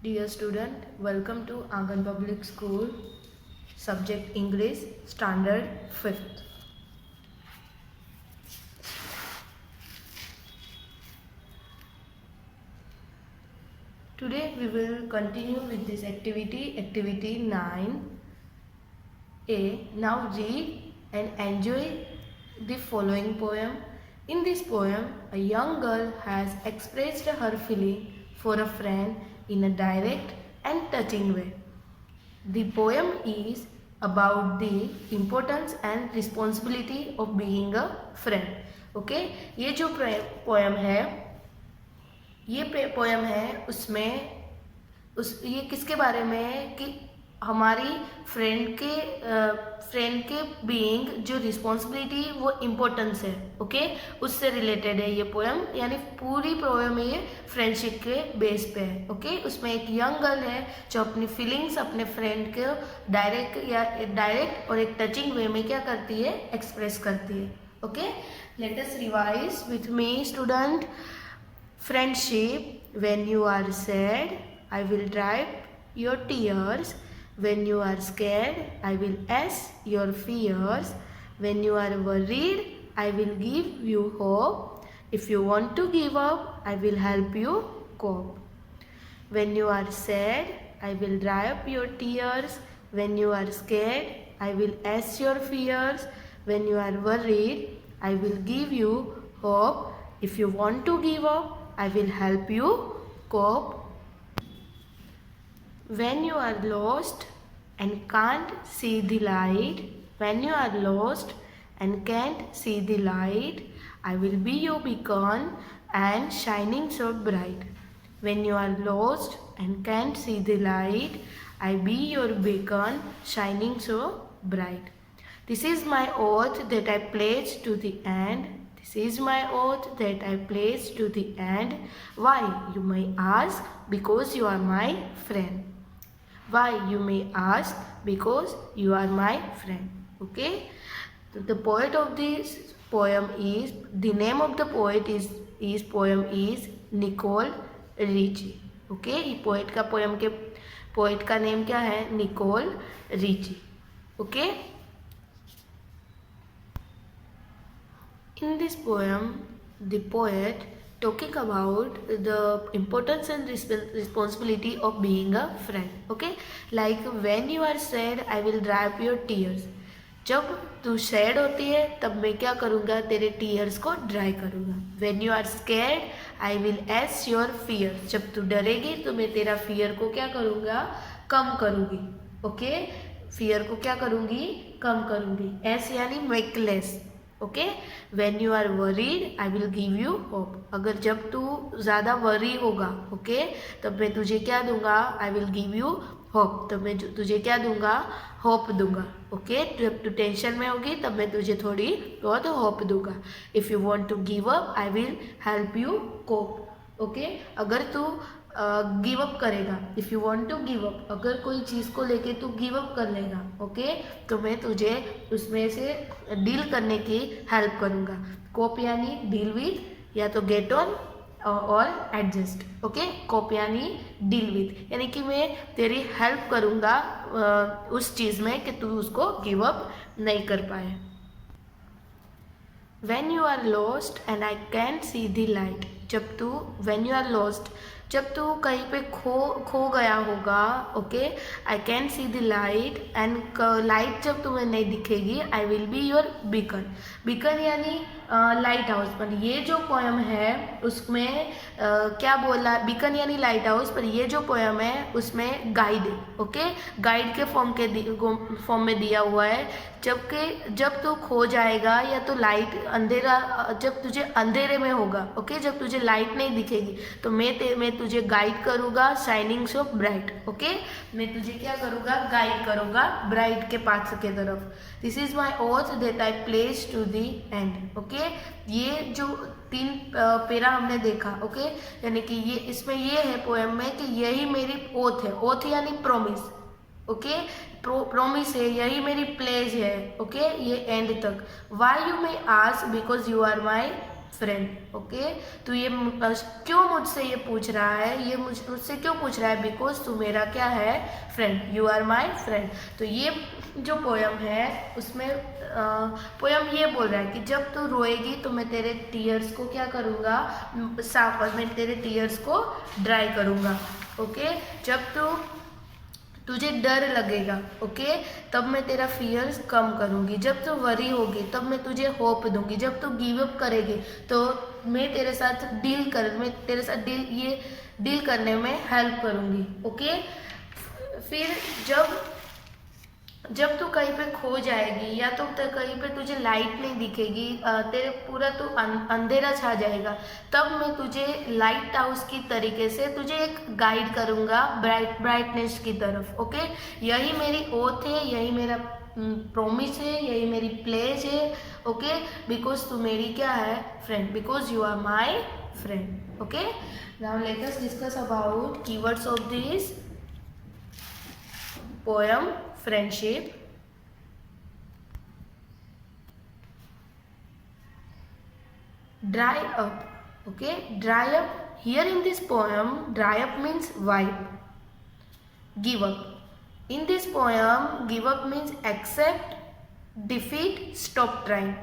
Dear student, welcome to Angan Public School, subject English, standard 5th. Today we will continue with this activity 9A. Now read and enjoy the following poem. In this poem, a young girl has expressed her feeling for a friend in a direct and touching way. The poem is about the importance and responsibility of being a friend. Okay, ये जो poem है उसमें ये किसके बारे में है कि हमारी फ्रेंड के बीइंग जो रिस्पॉन्सिबिलिटी वो इम्पोर्टेंस है. ओके, उससे रिलेटेड है ये पोएम. यानी पूरी पोएम ये फ्रेंडशिप के बेस पे है. ओके, उसमें एक यंग गर्ल है जो अपनी फीलिंग्स अपने फ्रेंड को डायरेक्ट और एक टचिंग वे में क्या करती है, एक्सप्रेस करती है. Okay, let us revise with me student. Friendship. When you are sad, I will dry your tears. When you are scared, I will ease your fears. When you are worried, I will give you hope. If you want to give up, I will help you cope. When you are sad, I will dry up your tears. When you are scared, I will ease your fears. When you are worried, I will give you hope. If you want to give up, I will help you cope. When you are lost and can't see the light, when you are lost and can't see the light, I will be your beacon and shining so bright. When you are lost and can't see the light, I be your beacon shining so bright. This is my oath that I pledge to the end. This is my oath that I pledge to the end. Why, you may ask, because you are my friend. Why, you may ask, because you are my friend. Okay, the poet of this poem is, the name of the poet is poem is Nicole Richie. Okay, ये poet का name क्या है, Nicole Richie. Okay, in this poem the poet talking about the importance and responsibility of being a friend. Okay, like when you are sad, I will dry up your tears. जब तू sad होती है तब मैं क्या करूँगा, तेरे tears को ड्राई करूँगा. When you are scared, I will ease your fear. जब तू डरेगी तो मैं तेरा फियर को क्या करूँगा, कम करूँगी. ओके, फियर को क्या करूँगी, कम करूँगी. एस यानी make less. Okay, when you are worried I will give you hope. अगर जब तू ज़्यादा वरी होगा, ओके, तब मैं तुझे क्या दूंगा, आई विल गिव यू होप. तब मैं तुझे क्या दूंगा, होप दूंगा. ओके, जब तू टेंशन में होगी तब मैं तुझे थोड़ी बहुत होप दूंगा. If you want to give up I will help you cope. Okay, अगर तू गिव अप करेगा, if you want to give up, अगर कोई चीज़ को लेके तू गिव अप कर लेगा, ओके, तो मैं तुझे उसमें से डील करने की हेल्प करूँगा. कोप यानी डील विथ, या तो गेट ऑन और एडजस्ट. ओके, कोप यानी डील विथ, यानी कि मैं तेरी हेल्प करूँगा उस चीज़ में कि तू उसको गिव अप नहीं कर पाए. When you are lost and I can't see the light. जब तू when you are lost, जब तू कहीं पे खो गया होगा, okay, I can see the light and light जब तुम्हें नहीं दिखेगी, I will be your beacon. Beacon यानी लाइट हाउस. पर ये जो पोएम है उसमें क्या बोला, बीकन यानी लाइट हाउस. पर ये जो पोएम है उसमें गाइड है. ओके, गाइड के फॉर्म में दिया हुआ है. जब तू खो जाएगा या तो लाइट अंधेरा, जब तुझे अंधेरे में होगा, ओके, जब तुझे लाइट नहीं दिखेगी तो मैं तुझे गाइड करूँगा शाइनिंग सो ब्राइट. ओके, मैं तुझे क्या करूँगा, गाइड करूँगा ब्राइट के पाथ के तरफ. This is my oath that I place to the end. Okay, ये जो 3 पेरा हमने देखा, ओके, यानी कि ये इसमें ये है पोएम में कि यही मेरी ओथ है. ओथ यानी प्रोमिस. ओके, प्रोमिस है, यही मेरी प्लेज है. ओके, ये एंड तक. Why you may ask, because you are my friend. Okay, तो ये क्यों मुझसे ये पूछ रहा है, ये मुझसे क्यों पूछ रहा है, बिकॉज तू मेरा क्या है, friend, you are my friend. तो ये जो पोयम है उसमें पोयम ये बोल रहा है कि जब तू रोएगी तो मैं तेरे टीयर्स को क्या करूँगा, साफ, मैं तेरे टीयर्स को ड्राई करूँगा। ओके, जब तुझे डर लगेगा, ओके, तब मैं तेरा फियर्स कम करूँगी। जब तू वरी होगी तब मैं तुझे होप दूंगी। जब तू गिव अप करेगी तो मैं तेरे साथ डील करने में हेल्प करूँगी। ओके, फिर जब तू कहीं पे खो जाएगी या तो कहीं पे तुझे लाइट नहीं दिखेगी, तेरे पूरा तो अंधेरा छा जाएगा, तब मैं तुझे लाइट हाउस की तरीके से तुझे एक गाइड करूँगा ब्राइटनेस की तरफ। ओके, यही मेरी ओथ है, यही मेरा प्रॉमिस है, यही मेरी प्लेज है। ओके, बिकॉज तू मेरी क्या है, friend, because you are my friend. Okay, now let us discuss about keywords of this poem, friendship. Dry up. Okay, dry up. Here in this poem, dry up means wipe. Give up. In this poem, give up means accept, defeat, stop trying.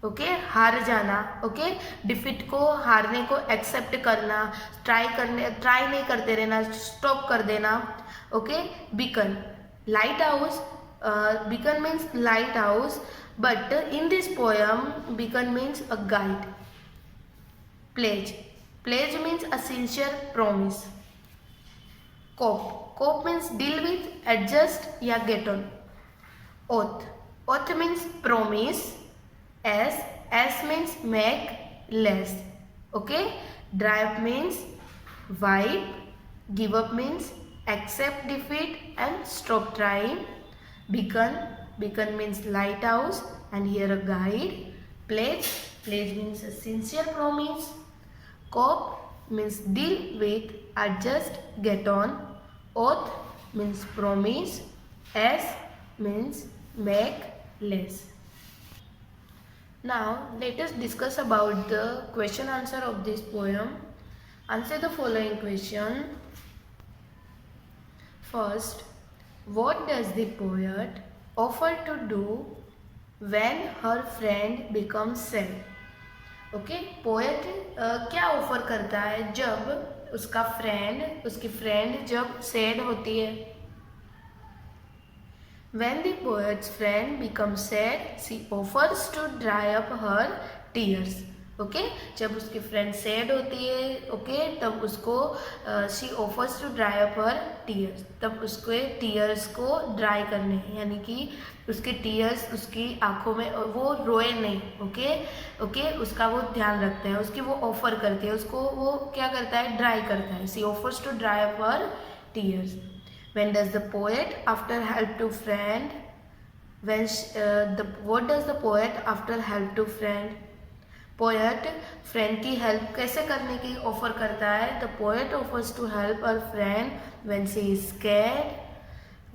Okay, हार जाना। Okay, defeat को, हारने को accept करना, try नहीं करते रहना, stop कर देना। Okay, beacon, lighthouse, beacon means lighthouse, but in this poem beacon means a guide. Pledge, pledge means a sincere promise. Cope, cope means deal with, adjust या get on. Oath, oath means promise. S means make, less. Okay, dry up means wipe, give up means accept defeat and stop trying. Beacon, beacon means lighthouse and here a guide. Pledge, pledge means a sincere promise. Cope means deal with, adjust, get on. Oath means promise. S means make, less. Now let us discuss about the question answer of this poem. Answer the following question. First, what does the poet offer to do when her friend becomes sad? Okay, poet क्या offer करता है जब उसकी friend जब sad होती है। When the poet's friend becomes sad, she offers to dry up her tears. Okay, जब उसकी फ्रेंड सैड होती है, ओके, तब उसको she offers to dry up her tears, तब उसके टीयर्स को ड्राई करने, यानी कि उसके टीयर्स उसकी आंखों में, वो रोए नहीं। ओके, ओके, उसका वो ध्यान रखता है, उसकी वो ऑफर करती है, उसको वो क्या करता है, ड्राई करता है। she offers to dry up her tears. When does the poet after help to friend, what does the poet after help to friend? Poet friend की हेल्प कैसे करने की ऑफर करता है। The poet offers to help her friend when she is scared,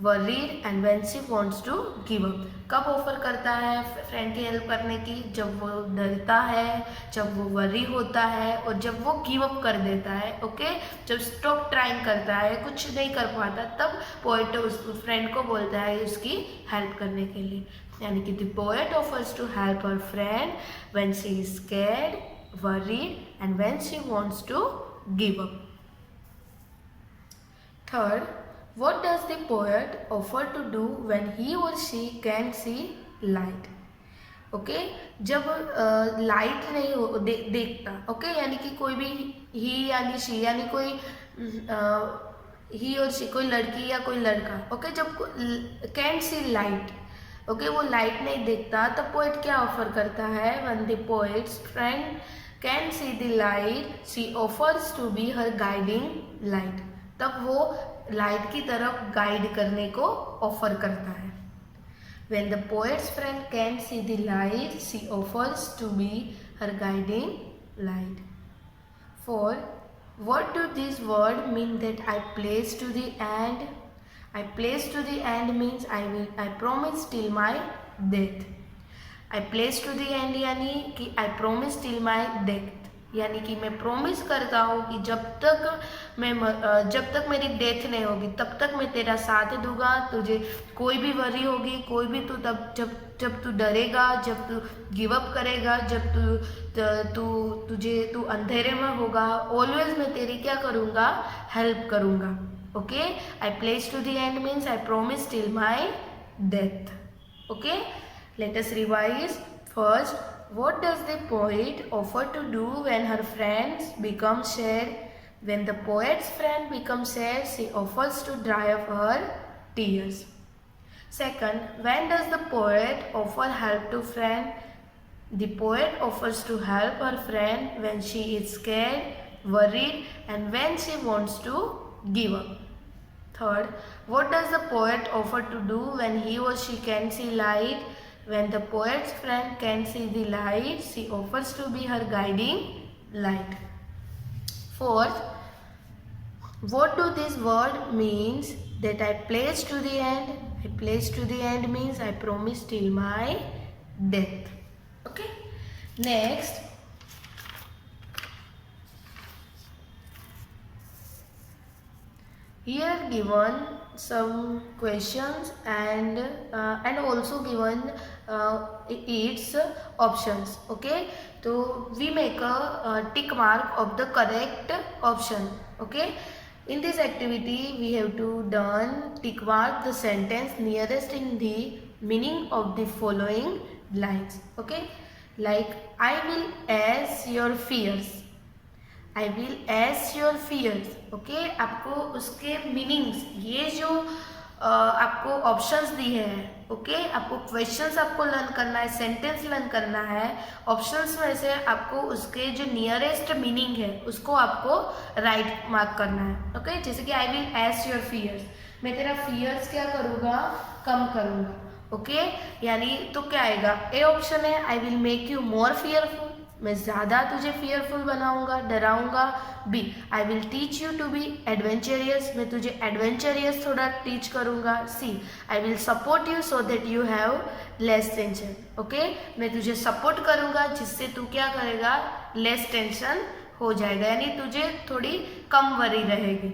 worried and when she wants to give up. कब offer करता है friend की हेल्प करने की, जब वो डरता है, जब वो वरी होता है और जब वो गिव अप कर देता है। ओके, जब स्टॉप ट्राइंग करता है, कुछ नहीं कर पाता, तब पोएट उस फ्रेंड को बोलता है उसकी हेल्प करने के लिए। यानी कि the poet offers to help her friend when she is scared, worried and when she wants to give up. Third, what does the poet offer to do when he or she can see light? Okay, जब light नहीं हो देखता। Okay, यानी कि कोई भी ही यानी she यानी कोई ही और शी, कोई लड़की या कोई लड़का। ओके, जब कैन सी लाइट, ओके, वो लाइट नहीं देखता, तब पोएट क्या ऑफर करता है। When the poet's friend can see the light, she offers to be her guiding light, तब वो लाइट की तरफ गाइड करने को ऑफर करता है। When the poet's friend can't see the light, she offers to be her guiding light. 4. What do these words mean that I place to the end? I place to the end means I promise till my death. I place to the end यानी कि I promise till my death, यानी कि मैं promise करता हूँ कि जब तक मेरी डेथ नहीं होगी तब तक मैं तेरा साथ दूंगा। तुझे कोई भी वरी होगी, कोई भी तू तब जब तू डरेगा, जब तू गिव अप करेगा, जब तू अंधेरे में होगा, ऑलवेज मैं तेरी क्या करूँगा, हेल्प करूँगा। Okay, I place to the end means I promise till my death. Okay, let us revise. First, what does the poet offer to do when her friends become sad? When the poet's friend becomes sad, she offers to dry up her tears. Second, when does the poet offer help to friend? The poet offers to help her friend when she is scared, worried, and when she wants to give up. Third, what does the poet offer to do when he or she can see light? When the poet's friend can see the light, she offers to be her guiding light. Fourth, what do these words means that I place to the end? I place to the end means I promise till my death. Okay. Next, here given some questions and also given its options. Okay, so we make a tick mark of the correct option. Okay, in this activity we have to done tick mark the sentence nearest in the meaning of the following lines. Okay, like I will ease your fears, I will ease your fears. Okay, आपको उसके meanings, ये जो आपको options दिए हैं, okay, आपको questions आपको learn करना है, सेंटेंस लर्न करना है। ऑप्शंस में से आपको उसके जो नियरेस्ट मीनिंग है उसको आपको राइट मार्क करना है। ओके, जैसे कि I will ease your fears, मैं तेरा फियर्स क्या करूँगा, कम करूँगा। ओके, यानी तो क्या आएगा, ए ऑप्शन है I will make you more fearful, मैं ज़्यादा तुझे फियरफुल बनाऊंगा, डराऊंगा। B, I will teach you to be adventurous, मैं तुझे एडवेंचरियस थोड़ा टीच करूंगा। C, I will support you so that you have less tension. Okay, मैं तुझे सपोर्ट करूंगा जिससे तू क्या करेगा, लेस टेंशन हो जाएगा, यानी तुझे थोड़ी कम वरी रहेगी।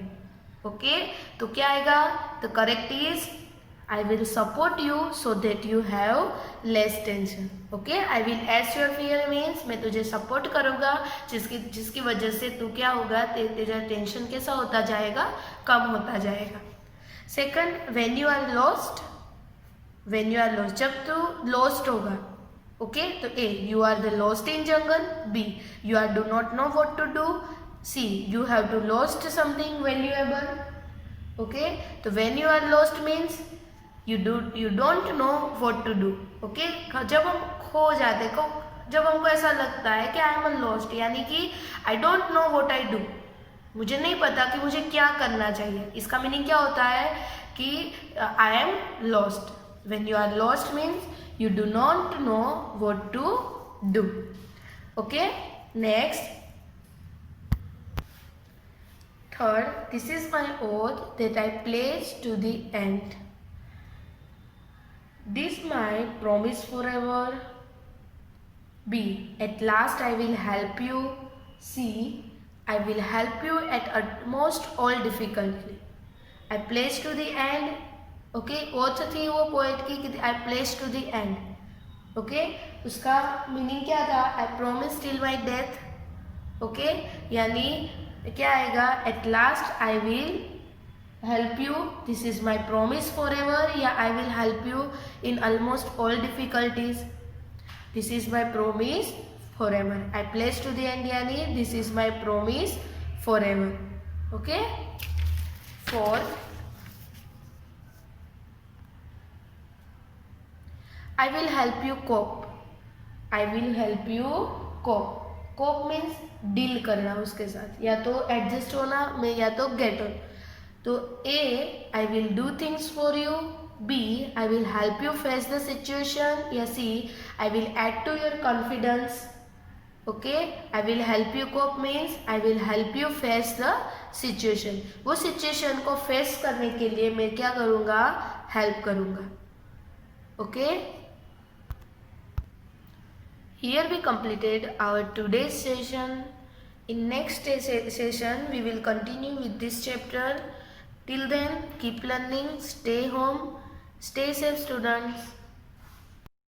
ओके, तो क्या आएगा, the correct is I will support you so that you have less tension. Okay, I will ease your fear means मैं तुझे सपोर्ट करूँगा जिसकी वजह से तू क्या होगा, तेरा टेंशन कैसा होता जाएगा, कम होता जाएगा। Second, when you are lost, जब तू lost होगा। ओके, तो ए, you are the lost in jungle. B, you are do not know what to do. C, you have to lost something valuable. Okay, तो when you are lost means you don't know what to do. Okay, जब हम खो जाते को, जब हमको ऐसा लगता है कि आई एम लॉस्ट, यानी कि I don't know what I do, मुझे नहीं पता कि मुझे क्या करना चाहिए। इसका मीनिंग क्या होता है कि I am lost. When you are lost means you do not know what to do. Okay, next, third, this is my oath that I place to the end. This my promise forever. B, at last I will help you. C, I will help you at utmost all difficulty. I place to the end. Okay, oath थी वो poet की कि I place to the end. Okay, उसका meaning क्या था, I promise till my death. Okay, यानी क्या आएगा, at last I will help you, this is my promise forever, या I will help you in almost all difficulties, this is my promise forever। I place to the end यानी this is my promise forever। Okay, fourth, I will help you cope, I will help you cope। cope means deal करना उसके साथ, या तो adjust होना में, या तो गेट ऑन। तो A, I will do things for you. B, I will help you face the situation, या C, I will add to your confidence. Okay, I will help you cope means I will help you face the situation, वो situation को face करने के लिए मैं क्या करूँगा, help करूँगा। Okay, Here we completed our today's session. In next session we will continue with this chapter. Till then, keep learning, stay home, stay safe students.